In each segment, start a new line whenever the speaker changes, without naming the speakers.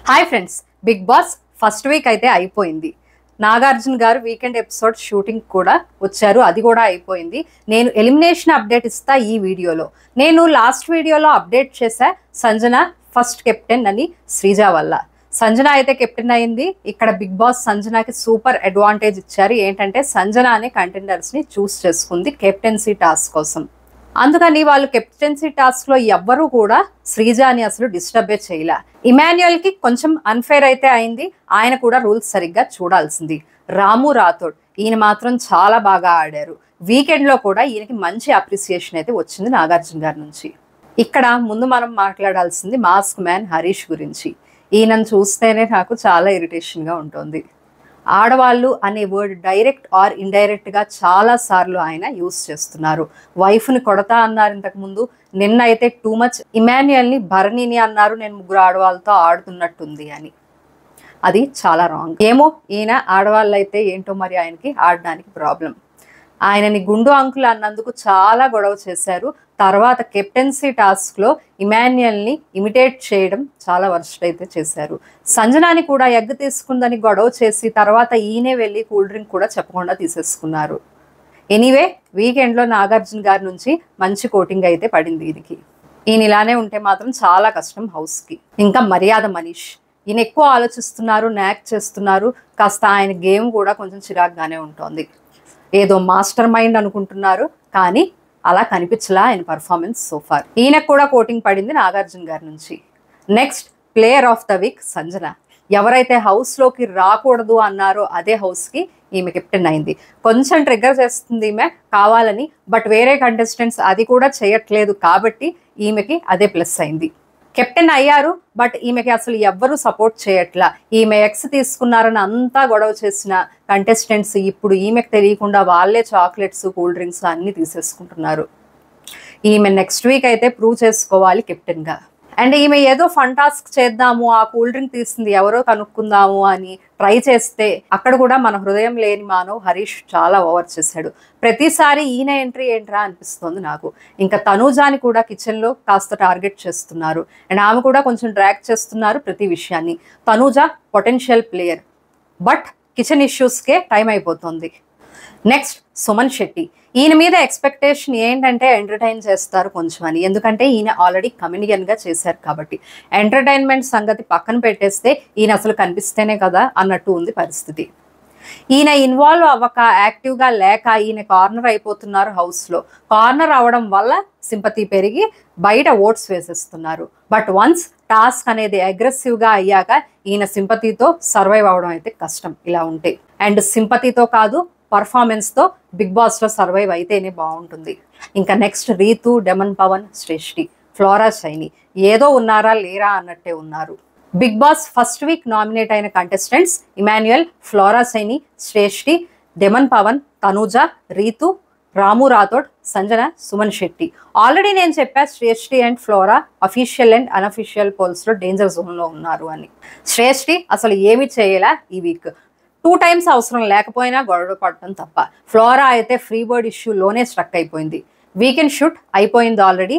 Hi friends, Bigg Boss first week అయితే అయిపోయింది. నాగార్జున గారు వీకెండ్ ఎపిసోడ్ షూటింగ్ కూడా వచ్చారు, అది కూడా అయిపోయింది. నేను ఎలిమినేషన్ అప్డేట్ ఇస్తా ఈ వీడియోలో. నేను లాస్ట్ వీడియోలో అప్డేట్ చేశా సంజన ఫస్ట్ కెప్టెన్ అని శ్రీజ వల్ల. సంజన అయితే కెప్టెన్ అయింది. ఇక్కడ బిగ్ బాస్ సంజనకి సూపర్ అడ్వాంటేజ్ ఇచ్చారు. ఏంటంటే సంజన అనే కంటెండర్స్ని చూస్ చేసుకుంది కెప్టెన్సీ టాస్క్ కోసం. అందుకని వాళ్ళు కెప్టెన్సీ టాస్క్ లో ఎవ్వరూ కూడా శ్రీజాని అసలు డిస్టర్బే చేయలే. ఇమాన్యుయల్ కి కొంచెం అన్ఫేర్ అయితే అయింది. ఆయన కూడా రూల్స్ సరిగ్గా చూడాల్సింది. రాము రాథోడ్ ఈయన మాత్రం చాలా బాగా ఆడారు. వీకెండ్ లో కూడా ఈయనకి మంచి అప్రిసియేషన్ అయితే వచ్చింది నాగార్జున గారి నుంచి. ఇక్కడ ముందు మనం మాట్లాడాల్సింది మాస్క్ మ్యాన్ హరీష్ గురించి. ఈయనను చూస్తేనే నాకు చాలా ఇరిటేషన్ గా ఉంటుంది. ఆడవాళ్ళు అనే వర్డ్ డైరెక్ట్ ఆర్ ఇండైరెక్ట్ గా చాలా సార్లు ఆయన యూస్ చేస్తున్నారు. వైఫ్ని కొడతా అన్నారు ఇంతకుముందు, నిన్న అయితే టూ మచ్ ఇమాన్యుయల్ని భరణిని అన్నారు, నేను ముగ్గురు ఆడవాళ్ళతో ఆడుతున్నట్టుంది అని. అది చాలా రాంగ్. ఏమో ఈయన ఆడవాళ్ళు అయితే ఏంటో మరి ఆయనకి ఆడడానికి ప్రాబ్లం. ఆయనని గుండు అంకుల్ అన్నందుకు చాలా గొడవ చేశారు. తర్వాత కెప్టెన్సీ టాస్క్లో ఇమాన్యుయల్ని ఇమిటేట్ చేయడం చాలా వర్స్ట్ అయితే చేశారు. సంజనాని కూడా ఎగ్ తీసుకుందని గొడవ చేసి తర్వాత ఈయనే వెళ్ళి కూల్ డ్రింక్ కూడా చెప్పకుండా తీసేసుకున్నారు. ఎనీవే, వీకెండ్లో నాగార్జున గారి నుంచి మంచి కోటింగ్ అయితే పడింది దీనికి. ఈయన ఇలానే ఉంటే మాత్రం చాలా కష్టం హౌస్కి. ఇంకా మర్యాద మనీష్, ఈయన ఎక్కువ ఆలోచిస్తున్నారు, నాక్ చేస్తున్నారు. కాస్త ఆయన గేమ్ కూడా కొంచెం చిరాగ్గానే ఉంటుంది. ఏదో మాస్టర్ మైండ్ అనుకుంటున్నారు, కానీ అలా కనిపించలా ఆయన పర్ఫార్మెన్స్ సోఫార్. ఈయనకు కూడా కోటింగ్ పడింది నాగార్జున గారి నుంచి. Next player of the week Sanjana. ఎవరైతే హౌస్లోకి రాకూడదు అన్నారో అదే హౌస్కి ఈమె కెప్టెన్ అయింది. కొంచెం ట్రిగ్గర్ చేస్తుంది ఈమె కావాలని, బట్ వేరే కంటెస్టెంట్స్ అది కూడా చేయట్లేదు కాబట్టి ఈమెకి అదే ప్లస్ అయింది. కెప్టెన్ అయ్యారు, బట్ ఈమెకి అసలు ఎవ్వరూ సపోర్ట్ చేయట్లా. ఈమె ఎక్స్ తీసుకున్నారని అంతా గొడవ చేసిన కంటెస్టెంట్స్ ఇప్పుడు ఈమెకు తెలియకుండా వాళ్ళే చాక్లెట్స్, కూల్ డ్రింక్స్ అన్నీ తీసేసుకుంటున్నారు. ఈమె నెక్స్ట్ వీక్ అయితే ప్రూవ్ చేసుకోవాలి కెప్టెన్గా. అండ్ ఈమె ఏదో ఫన్ టాస్క్ చేద్దాము, ఆ కూల్ డ్రింక్ తీసింది ఎవరో కనుక్కుందాము అని ట్రై చేస్తే అక్కడ కూడా మన హృదయం లేని మానవ్ హరీష్ చాలా ఓవర్ చేశాడు. ప్రతిసారి ఈయన ఎంట్రీ ఏంట్రా అనిపిస్తుంది నాకు. ఇంకా తనూజాని కూడా కిచెన్లో కాస్త టార్గెట్ చేస్తున్నారు. అండ్ ఆమె కూడా కొంచెం డ్రాగ్ చేస్తున్నారు ప్రతి విషయాన్ని. Tanuja potential player, but kitchen ఇష్యూస్కే టైం అయిపోతుంది. నెక్స్ట్ సుమన్ శెట్టి. ఈయన మీద ఎక్స్పెక్టేషన్ ఏంటంటే ఎంటర్టైన్ చేస్తారు కొంచెం అని, ఎందుకంటే ఈయన ఆల్రెడీ కమెడియన్గా చేశారు కాబట్టి. ఎంటర్టైన్మెంట్ సంగతి పక్కన పెట్టేస్తే ఈయన అసలు కనిపిస్తేనే కదా అన్నట్టు ఉంది పరిస్థితి. ఈయన ఇన్వాల్వ్ అవ్వక, యాక్టివ్గా లేక ఈయన కార్నర్ అయిపోతున్నారు హౌస్లో. కార్నర్ అవ్వడం వల్ల సింపతి పెరిగి బయట ఓట్స్ వేసేస్తున్నారు. బట్ వన్స్ టాస్క్ అనేది అగ్రెసివ్గా అయ్యాక ఈయన సింపతితో సర్వైవ్ అవ్వడం అయితే కష్టం ఇలా ఉంటే. అండ్ సింపతితో కాదు, పర్ఫార్మెన్స్తో బిగ్ బాస్లో సర్వైవ్ అయితేనే బాగుంటుంది. ఇంకా next Ritu, Demon Pavan, Shreshti, Flora Saini ఏదో ఉన్నారా లేరా అన్నట్టే ఉన్నారు. Bigg Boss first week nominate అయిన contestants Emmanuel, Flora Saini, Shreshti, Demon Pavan, Tanuja, Ritu, Ramu Rathod, Sanjana, Suman Shetty. Already నేను చెప్పా Shreshti and Flora official and unofficial పోల్స్లో డేంజర్ జోన్లో ఉన్నారు అని. శ్రేష్ఠి అసలు ఏమి చేయలే ఈ వీక్. 2 times అవసరం లేకపోయినా గొడవ పడటం తప్ప. ఫ్లోరా అయితే ఫ్రీ బర్డ్ ఇష్యూలోనే స్ట్రక్ అయిపోయింది. వీకెండ్ షూట్ అయిపోయింది already.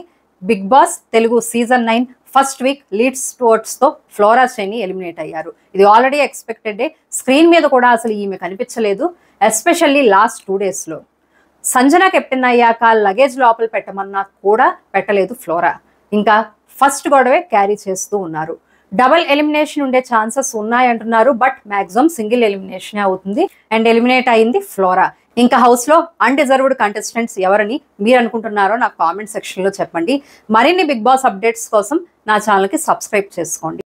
Bigg Boss Telugu season 9 first week lead స్పోర్ట్స్తో ఫ్లోరా షైని ఎలిమినేట్ అయ్యారు. ఇది ఆల్రెడీ ఎక్స్పెక్టెడే. స్క్రీన్ మీద కూడా అసలు ఈమె కనిపించలేదు, ఎస్పెషల్లీ లాస్ట్ 2 daysలో. సంజన కెప్టెన్ అయ్యాక లగేజ్ లోపల పెట్టమన్నా కూడా పెట్టలేదు ఫ్లోరా. ఇంకా ఫస్ట్ గొడవే క్యారీ చేస్తూ ఉన్నారు. డబల్ ఎలిమినేషన్ ఉండే ఛాన్సెస్ ఉన్నాయంటున్నారు, బట్ మ్యాక్సిమం సింగిల్ ఎలిమినేషన్ అవుతుంది. అండ్ ఎలిమినేట్ అయింది ఫ్లోరా. ఇంకా హౌస్లో అన్డిజర్వ్డ్ కంటెస్టెంట్స్ ఎవరని మీరు అనుకుంటున్నారో నాకు కామెంట్ సెక్షన్లో చెప్పండి. మరిన్ని బిగ్ బాస్ అప్డేట్స్ కోసం నా ఛానల్కి సబ్స్క్రైబ్ చేసుకోండి.